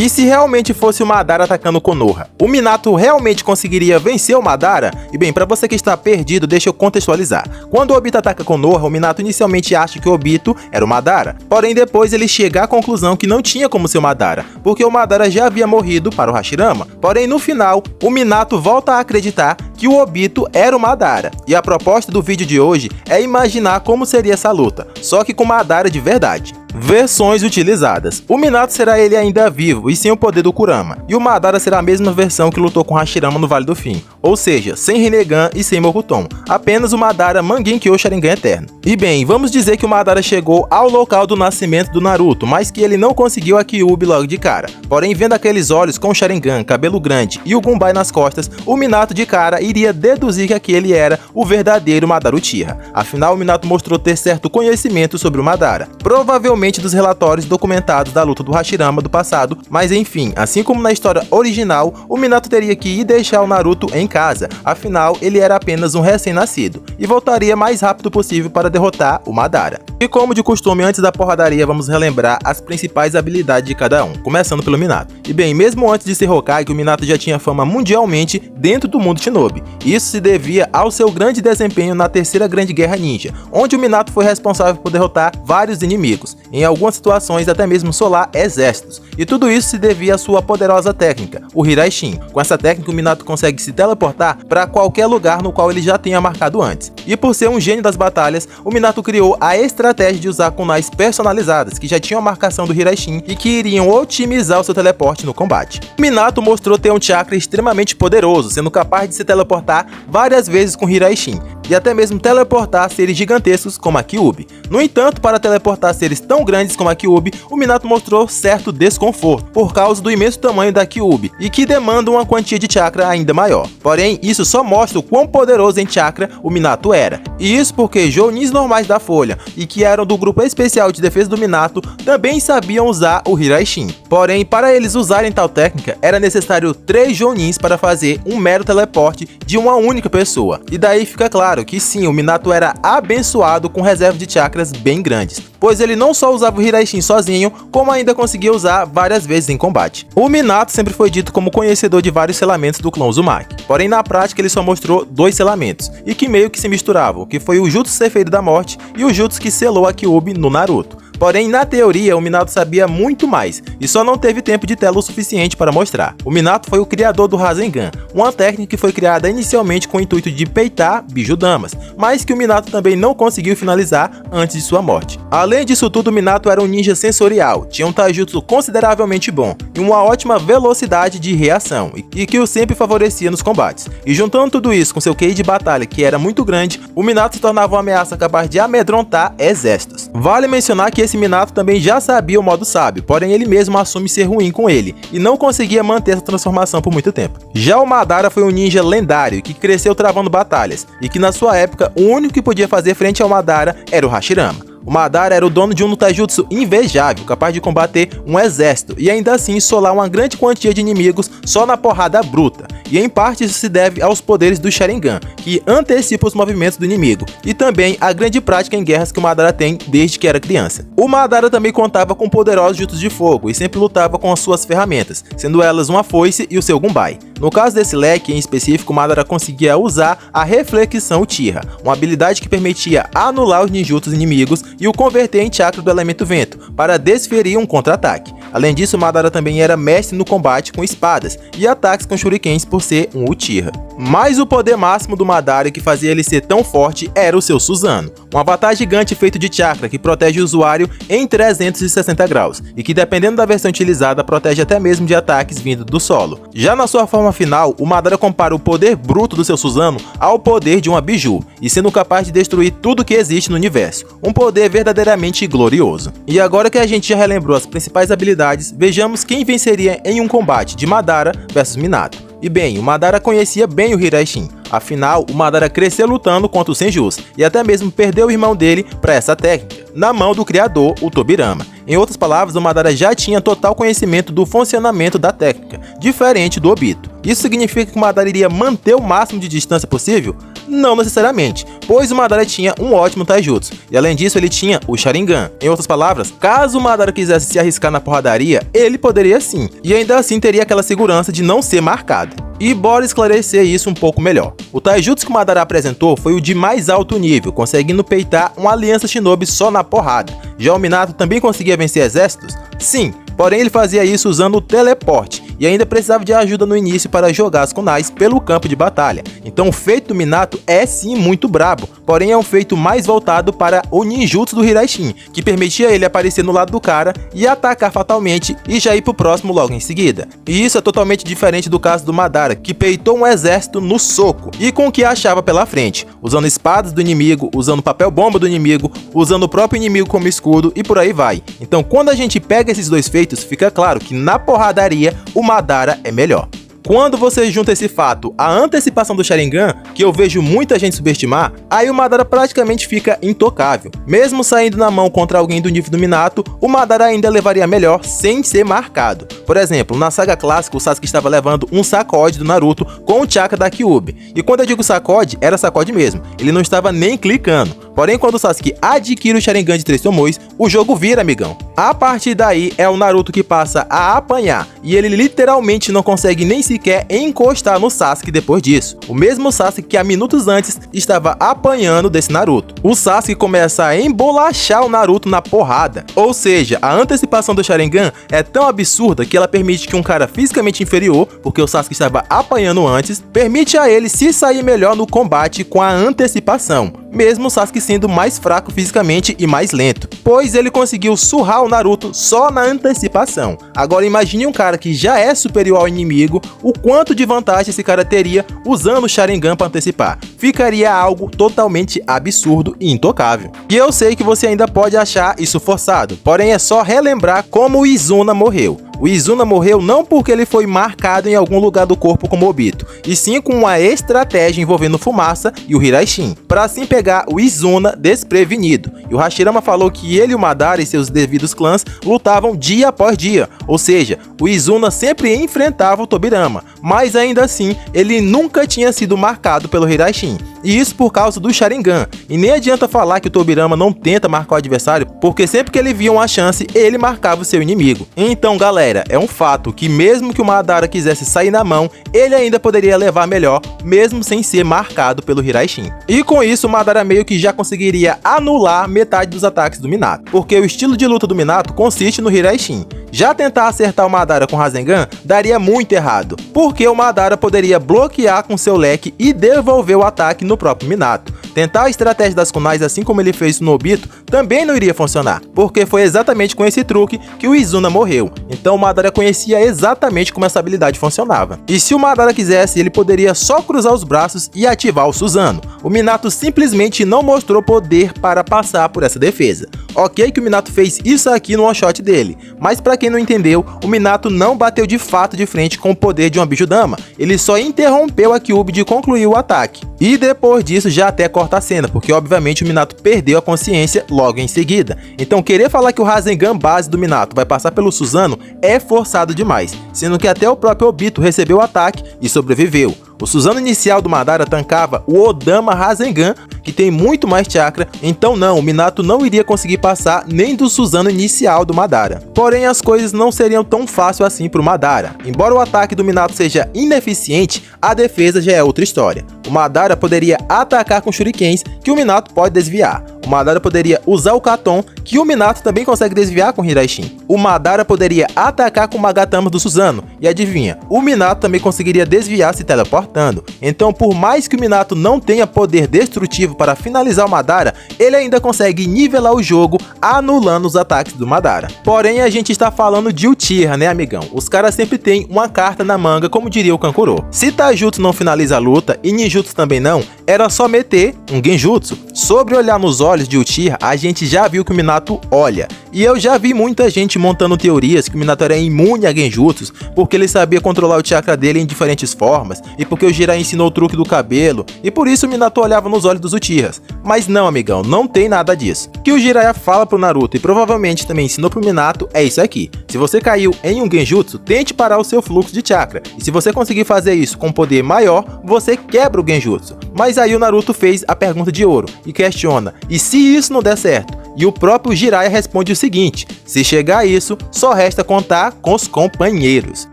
E se realmente fosse o Madara atacando Konoha, o Minato realmente conseguiria vencer o Madara? E bem, para você que está perdido, deixa eu contextualizar. Quando o Obito ataca Konoha, o Minato inicialmente acha que o Obito era o Madara, porém depois ele chega à conclusão que não tinha como ser o Madara, porque o Madara já havia morrido para o Hashirama. Porém no final, o Minato volta a acreditar que o Obito era o Madara. E a proposta do vídeo de hoje é imaginar como seria essa luta, só que com Madara de verdade. Versões utilizadas. O Minato será ele ainda vivo e sem o poder do Kurama, e o Madara será a mesma versão que lutou com Hashirama no Vale do Fim, ou seja, sem Rinnegan e sem Mokuton, apenas o Madara Mangekyou Sharingan Eterno. E bem, vamos dizer que o Madara chegou ao local do nascimento do Naruto, mas que ele não conseguiu a Kyuubi logo de cara. Porém, vendo aqueles olhos com Sharingan, cabelo grande e o Gunbai nas costas, o Minato de cara iria deduzir que aquele era o verdadeiro Madara Uchiha. Afinal, o Minato mostrou ter certo conhecimento sobre o Madara, provavelmente dos relatórios documentados da luta do Hashirama do passado, mas enfim, assim como na história original, o Minato teria que ir deixar o Naruto em casa, afinal ele era apenas um recém-nascido, e voltaria mais rápido possível para derrotar o Madara. E como de costume, antes da porradaria, vamos relembrar as principais habilidades de cada um, começando pelo Minato. E bem, mesmo antes de ser Hokage, o Minato já tinha fama mundialmente dentro do mundo Shinobi. Isso se devia ao seu grande desempenho na Terceira Grande Guerra Ninja, onde o Minato foi responsável por derrotar vários inimigos, em algumas situações até mesmo solar exércitos, e tudo isso se devia à sua poderosa técnica, o Hiraishin. Com essa técnica, o Minato consegue se teleportar para qualquer lugar no qual ele já tenha marcado antes. E por ser um gênio das batalhas, o Minato criou a estratégia de usar kunais personalizadas que já tinham a marcação do Hiraishin e que iriam otimizar o seu teleporte no combate. O Minato mostrou ter um chakra extremamente poderoso, sendo capaz de se teleportar várias vezes com Hiraishin, e até mesmo teleportar seres gigantescos como a Kyuubi. No entanto, para teleportar seres tão grandes como a Kyuubi, o Minato mostrou certo desconforto, por causa do imenso tamanho da Kyuubi, e que demanda uma quantia de chakra ainda maior. Porém, isso só mostra o quão poderoso em chakra o Minato era. E isso porque Jounins normais da Folha, e que eram do grupo especial de defesa do Minato, também sabiam usar o Hiraishin. Porém, para eles usarem tal técnica, era necessário 3 Jounins para fazer um mero teleporte de uma única pessoa. E daí fica claro que sim, o Minato era abençoado com reserva de chakras bem grandes, pois ele não só usava o Hiraishin sozinho, como ainda conseguia usar várias vezes em combate. O Minato sempre foi dito como conhecedor de vários selamentos do clã Uzumaki, porém na prática ele só mostrou 2 selamentos, e que meio que se misturavam, que foi o Jutsu Ceifeiro da Morte e o Jutsu que selou a Kyuubi no Naruto. Porém, na teoria, o Minato sabia muito mais, e só não teve tempo de tela o suficiente para mostrar. O Minato foi o criador do Rasengan, uma técnica que foi criada inicialmente com o intuito de peitar Biju-damas, mas que o Minato também não conseguiu finalizar antes de sua morte. Além disso tudo, o Minato era um ninja sensorial, tinha um taijutsu consideravelmente bom, e uma ótima velocidade de reação, e que o sempre favorecia nos combates. E juntando tudo isso com seu QI de batalha, que era muito grande, o Minato se tornava uma ameaça capaz de amedrontar exércitos. Vale mencionar que esse Minato também já sabia o modo sábio, porém ele mesmo assume ser ruim com ele, e não conseguia manter essa transformação por muito tempo. Já o Madara foi um ninja lendário, que cresceu travando batalhas, e que na sua época o único que podia fazer frente ao Madara era o Hashirama. O Madara era o dono de um taijutsu invejável, capaz de combater um exército e ainda assim solar uma grande quantia de inimigos só na porrada bruta. E em parte isso se deve aos poderes do Sharingan, que antecipa os movimentos do inimigo, e também à grande prática em guerras que o Madara tem desde que era criança. O Madara também contava com poderosos jutsus de fogo e sempre lutava com as suas ferramentas, sendo elas uma foice e o seu Gunbai. No caso desse leque em específico, o Madara conseguia usar a Reflexão Uchiha, uma habilidade que permitia anular os ninjutsus inimigos e o converter em chakra do elemento vento, para desferir um contra-ataque. Além disso, o Madara também era mestre no combate com espadas e ataques com shurikens por ser um Uchiha. Mas o poder máximo do Madara que fazia ele ser tão forte era o seu Susanoo, um avatar gigante feito de chakra que protege o usuário em 360 graus, e que dependendo da versão utilizada protege até mesmo de ataques vindo do solo. Já na sua forma final, o Madara compara o poder bruto do seu Susanoo ao poder de uma Biju, e sendo capaz de destruir tudo que existe no universo, um poder verdadeiramente glorioso. E agora que a gente já relembrou as principais habilidades, vejamos quem venceria em um combate de Madara versus Minato. E bem, o Madara conhecia bem o Hiraishin, afinal, o Madara cresceu lutando contra o Senjus, e até mesmo perdeu o irmão dele para essa técnica, na mão do criador, o Tobirama. Em outras palavras, o Madara já tinha total conhecimento do funcionamento da técnica, diferente do Obito. Isso significa que o Madara iria manter o máximo de distância possível? Não necessariamente, pois o Madara tinha um ótimo taijutsu, e além disso ele tinha o Sharingan. Em outras palavras, caso o Madara quisesse se arriscar na porradaria, ele poderia sim, e ainda assim teria aquela segurança de não ser marcado. E bora esclarecer isso um pouco melhor. O taijutsu que o Madara apresentou foi o de mais alto nível, conseguindo peitar uma aliança shinobi só na porrada. Já o Minato também conseguia vencer exércitos? Sim, porém ele fazia isso usando o teleporte, e ainda precisava de ajuda no início para jogar as kunais pelo campo de batalha. Então o feito do Minato é sim muito brabo, porém é um feito mais voltado para o ninjutsu do Hiraishin, que permitia ele aparecer no lado do cara e atacar fatalmente e já ir pro próximo logo em seguida. E isso é totalmente diferente do caso do Madara, que peitou um exército no soco e com o que achava pela frente, usando espadas do inimigo, usando papel bomba do inimigo, usando o próprio inimigo como escudo e por aí vai. Então quando a gente pega esses dois feitos, fica claro que na porradaria o Madara é melhor. Quando você junta esse fato à antecipação do Sharingan, que eu vejo muita gente subestimar, aí o Madara praticamente fica intocável. Mesmo saindo na mão contra alguém do nível do Minato, o Madara ainda levaria melhor sem ser marcado. Por exemplo, na saga clássica o Sasuke estava levando um sacode do Naruto com o chakra da Kyuubi. E quando eu digo sacode, era sacode mesmo, ele não estava nem clicando. Porém, quando o Sasuke adquire o Sharingan de 3 Tomoes, o jogo vira, amigão. A partir daí é o Naruto que passa a apanhar, e ele literalmente não consegue nem sequer encostar no Sasuke depois disso. O mesmo Sasuke que há minutos antes estava apanhando desse Naruto. O Sasuke começa a embolachar o Naruto na porrada. Ou seja, a antecipação do Sharingan é tão absurda que ela permite que um cara fisicamente inferior, porque o Sasuke estava apanhando antes, permite a ele se sair melhor no combate com a antecipação, mesmo o Sasuke sendo mais fraco fisicamente e mais lento, pois ele conseguiu surrar o Naruto só na antecipação. Agora imagine um cara que já é superior ao inimigo, o quanto de vantagem esse cara teria usando o Sharingan para antecipar. Ficaria algo totalmente absurdo e intocável. E eu sei que você ainda pode achar isso forçado, porém é só relembrar como o Izuna morreu. O Izuna morreu não porque ele foi marcado em algum lugar do corpo como Obito, e sim com uma estratégia envolvendo Fumaça e o Hiraishin, para assim pegar o Izuna desprevenido. E o Hashirama falou que ele e o Madara e seus devidos clãs lutavam dia após dia, ou seja, o Izuna sempre enfrentava o Tobirama, mas ainda assim ele nunca tinha sido marcado pelo Hiraishin. E isso por causa do Sharingan. E nem adianta falar que o Tobirama não tenta marcar o adversário, porque sempre que ele via uma chance, ele marcava o seu inimigo. Então, galera, é um fato que mesmo que o Madara quisesse sair na mão, ele ainda poderia levar melhor, mesmo sem ser marcado pelo Hiraishin. E com isso, o Madara meio que já conseguiria anular metade dos ataques do Minato, porque o estilo de luta do Minato consiste no Hiraishin. Já tentar acertar o Madara com Rasengan daria muito errado, porque o Madara poderia bloquear com seu leque e devolver o ataque no próprio Minato. Tentar a estratégia das kunais assim como ele fez no Obito também não iria funcionar, porque foi exatamente com esse truque que o Izuna morreu. Então o Madara conhecia exatamente como essa habilidade funcionava. E se o Madara quisesse, ele poderia só cruzar os braços e ativar o Susanoo. O Minato simplesmente não mostrou poder para passar por essa defesa. Ok que o Minato fez isso aqui no one shot dele, mas para quem não entendeu, o Minato não bateu de fato de frente com o poder de uma Bijudama, ele só interrompeu a Kyuubi de concluir o ataque. E depois disso já até corta a cena, porque obviamente o Minato perdeu a consciência logo em seguida. Então querer falar que o Rasengan base do Minato vai passar pelo Susanoo é forçado demais, sendo que até o próprio Obito recebeu o ataque e sobreviveu. O Susanoo inicial do Madara tancava o Odama Rasengan, que tem muito mais chakra, então não, o Minato não iria conseguir passar nem do Susanoo inicial do Madara. Porém, as coisas não seriam tão fácil assim para o Madara. Embora o ataque do Minato seja ineficiente, a defesa já é outra história. O Madara poderia atacar com shurikens, que o Minato pode desviar. O Madara poderia usar o Katon, que o Minato também consegue desviar com Hiraishin. O Madara poderia atacar com o Magatama do Susanoo, e adivinha, o Minato também conseguiria desviar se teleportando. Então, por mais que o Minato não tenha poder destrutivo para finalizar o Madara, ele ainda consegue nivelar o jogo, anulando os ataques do Madara. Porém, a gente está falando de Uchiha, né, amigão? Os caras sempre têm uma carta na manga, como diria o Kankuro. Se Taijutsu não finaliza a luta, e Ninjutsu também não, era só meter um Genjutsu. Sobre olhar nos olhos de Uchiha, a gente já viu que o Minato olha. E eu já vi muita gente montando teorias que o Minato era imune a genjutsus porque ele sabia controlar o chakra dele em diferentes formas, e porque o Jiraiya ensinou o truque do cabelo, e por isso o Minato olhava nos olhos dos Uchihas. Mas não, amigão, não tem nada disso. O que o Jiraiya fala pro Naruto e provavelmente também ensinou pro Minato é isso aqui: se você caiu em um genjutsu, tente parar o seu fluxo de chakra, e se você conseguir fazer isso com poder maior, você quebra o genjutsu. Mas aí o Naruto fez a pergunta de ouro e questiona: e se isso não der certo? E o próprio Jiraiya responde o seguinte: se chegar a isso, só resta contar com os companheiros.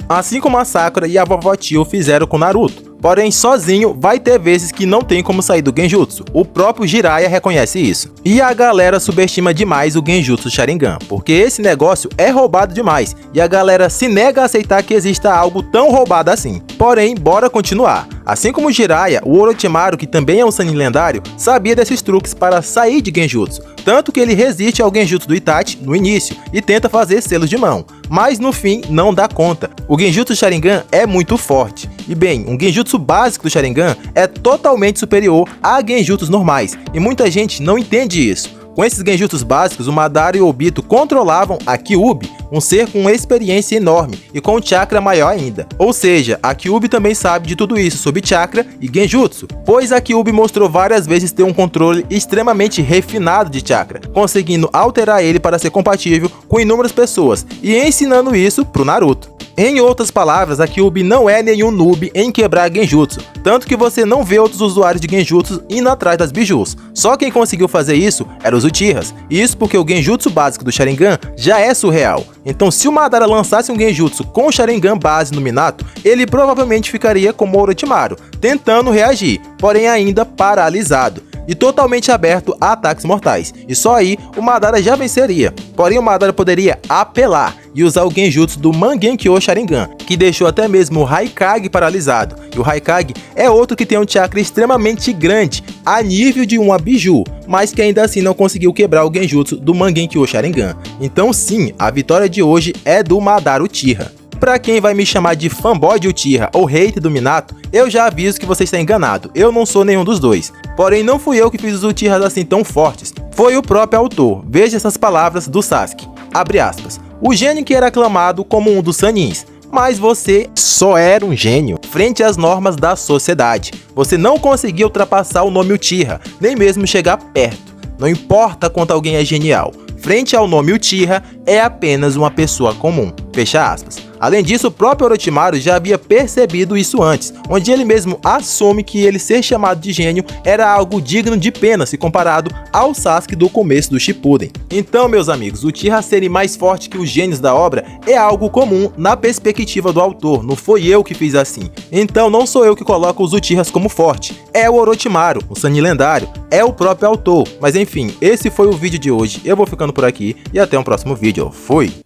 Assim como a Sakura e a vovó Tio fizeram com Naruto. Porém, sozinho vai ter vezes que não tem como sair do genjutsu. O próprio Jiraiya reconhece isso. E a galera subestima demais o genjutsu Sharingan, porque esse negócio é roubado demais, e a galera se nega a aceitar que exista algo tão roubado assim. Porém, bora continuar. Assim como o Jiraiya, o Orochimaru, que também é um Sannin lendário, sabia desses truques para sair de genjutsu, tanto que ele resiste ao genjutsu do Itachi no início e tenta fazer selos de mão, mas no fim não dá conta. O genjutsu Sharingan é muito forte, e bem, um genjutsu básico do Sharingan é totalmente superior a genjutsus normais, e muita gente não entende isso. Com esses genjutsus básicos, o Madara e o Obito controlavam a Kyuubi, um ser com uma experiência enorme e com um chakra maior ainda. Ou seja, a Kyuubi também sabe de tudo isso sobre chakra e genjutsu, pois a Kyuubi mostrou várias vezes ter um controle extremamente refinado de chakra, conseguindo alterar ele para ser compatível com inúmeras pessoas e ensinando isso pro Naruto. Em outras palavras, a Kyuubi não é nenhum noob em quebrar genjutsu, tanto que você não vê outros usuários de genjutsu indo atrás das bijus. Só quem conseguiu fazer isso eram os Uchihas, e isso porque o genjutsu básico do Sharingan já é surreal. Então se o Madara lançasse um genjutsu com o Sharingan base no Minato, ele provavelmente ficaria como o Orochimaru, tentando reagir, porém ainda paralisado e totalmente aberto a ataques mortais, e só aí o Madara já venceria. Porém o Madara poderia apelar e usar o genjutsu do Mangenkyo Sharingan, que deixou até mesmo o Haikage paralisado, e o Haikage é outro que tem um chakra extremamente grande, a nível de uma biju, mas que ainda assim não conseguiu quebrar o genjutsu do Mangenkyo Sharingan. Então sim, a vitória de hoje é do Madara Uchiha. Pra quem vai me chamar de fanboy de Uchiha ou hater do Minato, eu já aviso que você está enganado, eu não sou nenhum dos dois. Porém, não fui eu que fiz os Uchihas assim tão fortes, foi o próprio autor. Veja essas palavras do Sasuke, abre aspas: o gênio que era aclamado como um dos Sanins, mas você só era um gênio frente às normas da sociedade. Você não conseguia ultrapassar o nome Uchiha, nem mesmo chegar perto. Não importa quanto alguém é genial, frente ao nome Uchiha, é apenas uma pessoa comum. Fecha aspas. Além disso, o próprio Orochimaru já havia percebido isso antes, onde ele mesmo assume que ele ser chamado de gênio era algo digno de pena se comparado ao Sasuke do começo do Shippuden. Então, meus amigos, o Uchiha serem mais forte que os gênios da obra é algo comum na perspectiva do autor, não foi eu que fiz assim. Então não sou eu que coloco os Uchihas como forte, é o Orochimaru, o Sannin lendário, é o próprio autor. Mas enfim, esse foi o vídeo de hoje, eu vou ficando por aqui e até um próximo vídeo. Fui!